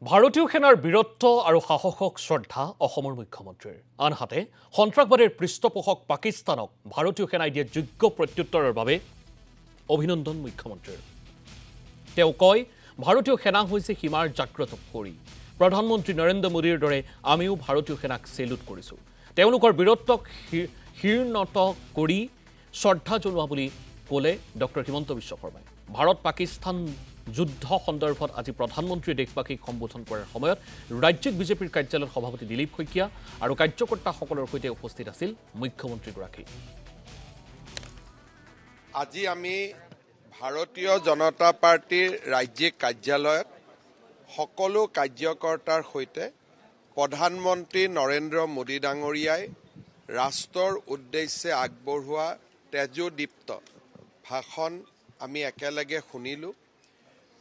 ভাৰতীয় সেনাৰ বীৰত্ব আৰু সাহসক শ্ৰদ্ধা অসমৰ মুখ্যমন্ত্ৰীৰ আনহাতে সন্ত্ৰাসবাদীৰ পৃষ্ঠপোষক পাকিস্তানক ভাৰতীয় সেনাই দিয়া যোগ্য প্ৰত্যুত্তৰৰ বাবে অভিনন্দন মুখ্যমন্ত্ৰীৰ তেওঁ কয় ভাৰতীয় সেনা হৈছে সীমাৰ জাগ্ৰত প্ৰহৰী প্ৰধানমন্ত্ৰী নৰেন্দ্ৰ মোদীৰ দৰে আমিও ভাৰতীয় সেনাক সেলুট কৰিছো তেওঁলোকৰ বীৰত্বক শিৰনত কৰি শ্ৰদ্ধা জনোৱা বুলি ক'লে ডক্টৰ হিমন্ত বিশ্ব শৰ্মাই ভাৰত পাকিস্তান যুদ্ধ সন্দৰ্ভত আজি প্ৰধানমন্ত্ৰীয়ে দেশবাসীক সম্বোধন কৰাৰ সময়ত ৰাজ্যিক বিজেপিৰ কাৰ্যালয়ৰ সভাপতি দিলীপ শইকীয়া আৰু কাৰ্যকৰ্তাসকলৰ সৈতে উপস্থিত আছিল মুখ্যমন্ত্ৰীগৰাকী আজি আমি ভাৰতীয় জনতা পাৰ্টিৰ ৰাজ্যিক কাৰ্যালয়ত সকলো কাৰ্যকৰ্তাৰ সৈতে প্ৰধানমন্ত্ৰী নৰেন্দ্ৰ মোদী ডাঙৰীয়াই ৰাষ্ট্ৰৰ উদ্দেশ্যে আগবঢ়োৱা তেজোদীপ্ত ভাষণ আমি একেলগে শুনিলো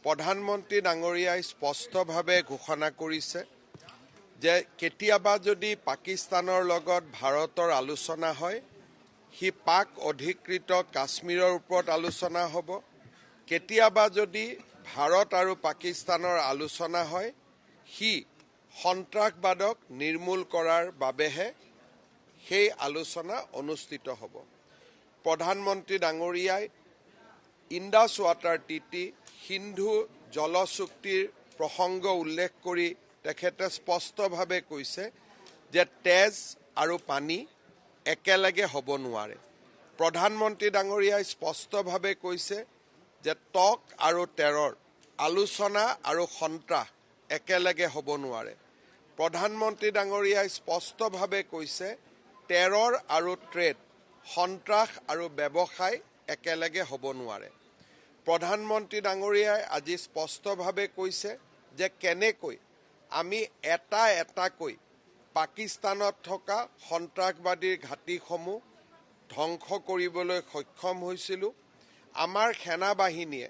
প্ৰধানমন্ত্ৰী ডাঙৰীয়াই স্পষ্টভাৱে ঘোষণা কৰিছে যে কেতিয়াবা যদি পাকিস্তানৰ লগত ভাৰতৰ আলোচনা হয় হি পাক অধিকৃত কাশ্মীৰৰ ওপৰত আলোচনা হ'ব কেতিয়াবা যদি ভাৰত আৰু পাকিস্তানৰ আলোচনা হয় হি সন্ত্ৰাসবাদক নিৰ্মূল কৰাৰ বাবেহে সেই আলোচনা অনুষ্ঠিত হ'ব প্ৰধানমন্ত্ৰী ডাঙৰীয়াই ইণ্ডাছ ৱাটাৰ ট্ৰিটি সিন্ধু জল চুক্তিৰ প্ৰসংগ উল্লেখ কৰি তেখেতে স্পষ্টভাৱে কৈছে যে তেজ আৰু পানী একেলগে হ'ব নোৱাৰে প্ৰধানমন্ত্ৰী ডাঙৰীয়াই স্পষ্টভাৱে কৈছে যে টক আৰু টেৰৰ আলোচনা আৰু সন্ত্ৰাস একেলগে হ'ব নোৱাৰে প্ৰধানমন্ত্ৰী ডাঙৰীয়াই স্পষ্টভাৱে কৈছে টেৰৰ আৰু ট্ৰেড সন্ত্ৰাস আৰু ব্যৱসায় একেলগে হ'ব নোৱাৰে প্ৰধানমন্ত্ৰী ডাঙৰীয়াই আজি স্পষ্টভাৱে কৈছে যে কেনেকৈ আমি এটাকৈ পাকিস্তানত থকা সন্ত্ৰাসবাদীৰ ঘাটিসমূহ ধ্বংস কৰিবলৈ সক্ষম হৈছিলোঁ আমাৰ সেনাবাহিনীয়ে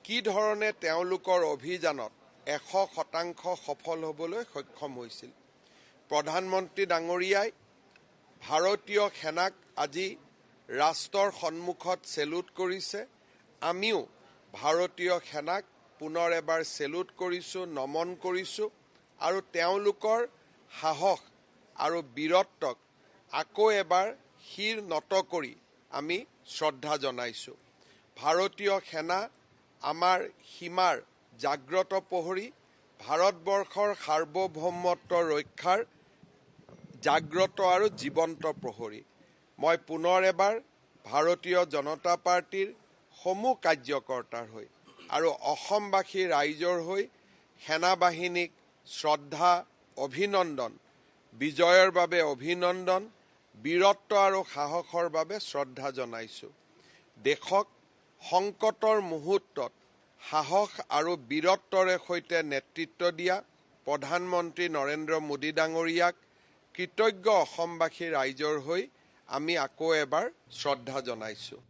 কি ধৰণে তেওঁলোকৰ অভিযানত 100% সফল হ'বলৈ সক্ষম হৈছিল প্ৰধানমন্ত্ৰী ডাঙৰীয়াই ভাৰতীয় সেনাক আজি ৰাষ্ট্ৰৰ সন্মুখত সেলুট কৰিছে আমিও ভাৰতীয় সেনাক পুনৰ এবাৰ সেলুট কৰিছোঁ নমন কৰিছোঁ আৰু তেওঁলোকৰ সাহস আৰু বীৰত্বক আকৌ এবাৰ শিৰ নত কৰি আমি শ্ৰদ্ধা জনাইছোঁ ভাৰতীয় সেনা আমাৰ সীমাৰ জাগ্ৰত প্ৰহৰী ভাৰতবৰ্ষৰ সাৰ্বভৌমত্ব ৰক্ষাৰ জাগ্ৰত আৰু জীৱন্ত প্ৰহৰী মই পুনৰ এবাৰ ভাৰতীয় জনতা পাৰ্টিৰ সমূহ কাৰ্যকৰ্তাৰ হৈ আৰু অসমবাসী ৰাইজৰ হৈ সেনাবাহিনীক শ্ৰদ্ধা অভিনন্দন বিজয়ৰ বাবে অভিনন্দন বীৰত্ব আৰু সাহসৰ বাবে শ্ৰদ্ধা জনাইছোঁ দেশক সংকটৰ মুহূৰ্তত সাহস আৰু বীৰত্বৰে সৈতে নেতৃত্ব দিয়া প্ৰধানমন্ত্ৰী নৰেন্দ্ৰ মোদী ডাঙৰীয়াক কৃতজ্ঞ অসমবাসী ৰাইজৰ হৈ আমি আকৌ এবাৰ শ্ৰদ্ধা জনাইছোঁ